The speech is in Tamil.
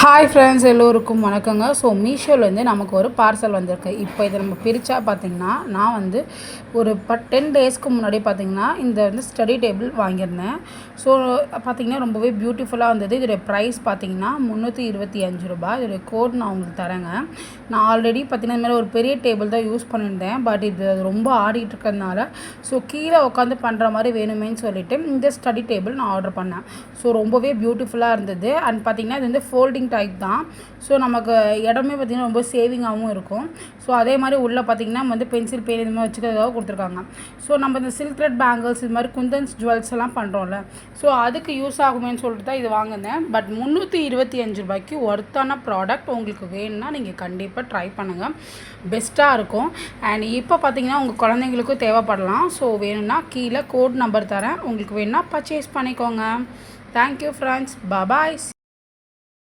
ஹாய் ஃப்ரெண்ட்ஸ், எல்லோருக்கும் வணக்கங்க. ஸோ மீஷோலேருந்து நமக்கு ஒரு பார்சல் வந்திருக்கு. இப்போ இதை நம்ம பிரித்தா பார்த்திங்கன்னா, நான் வந்து ஒரு 10 டேஸ்க்கு முன்னாடி பார்த்திங்கன்னா இந்த வந்து ஸ்டடி டேபிள் வாங்கியிருந்தேன். ஸோ பார்த்திங்கன்னா ரொம்பவே பியூட்டிஃபுல்லாக இருந்தது. இதோடைய ப்ரைஸ் பார்த்திங்கன்னா ரூ. 325. இதோடைய கோட் நான் உங்களுக்கு தரேங்க. நான் ஆல்ரெடி பார்த்திங்கன்னா இந்த மாதிரி ஒரு பெரிய டேபிள் தான் யூஸ் பண்ணியிருந்தேன். பட் இது ரொம்ப ஆடிட்டு இருக்கிறதுனால ஸோ கீழே உட்காந்து பண்ணுற மாதிரி வேணுமேன்னு சொல்லிவிட்டு இந்த ஸ்டடி டேபிள் நான் ஆர்டர் பண்ணேன். ஸோ ரொம்பவே பியூட்டிஃபுல்லாக இருந்தது. அண்ட் பார்த்திங்கன்னா இது வந்து ஃபோல்டிங் டைப் தான். ஸோ நமக்கு இடமே பார்த்திங்கன்னா ரொம்ப சேவிங்காகவும் இருக்கும். ஸோ அதே மாதிரி உள்ளே பார்த்திங்கன்னா வந்து பென்சில் பெயின் இது மாதிரி வச்சுக்கிறதுக்காக கொடுத்துருக்காங்க. ஸோ நம்ம இந்த சில்க் த்ரெட் பேங்கிள்ஸ் இது மாதிரி குந்தன்ஸ் ஜுவல்ஸ் எல்லாம் பண்ணுறோம்ல, ஸோ அதுக்கு யூஸ் ஆகுமேன்னு சொல்லிட்டு தான் இது வாங்கினேன். பட் ரூ. 325 ஒர்த்தான ப்ராடக்ட். உங்களுக்கு வேணும்னா நீங்கள் கண்டிப்பாக ட்ரை பண்ணுங்கள், பெஸ்ட்டாக இருக்கும். அண்ட் இப்போ பார்த்திங்கன்னா உங்கள் குழந்தைங்களுக்கும் தேவைப்படலாம். ஸோ வேணும்னா கீழே கோட் நம்பர் தரேன், உங்களுக்கு வேணும்னா பர்ச்சேஸ் பண்ணிக்கோங்க. தேங்க்யூ ஃப்ரெண்ட்ஸ், பாய்.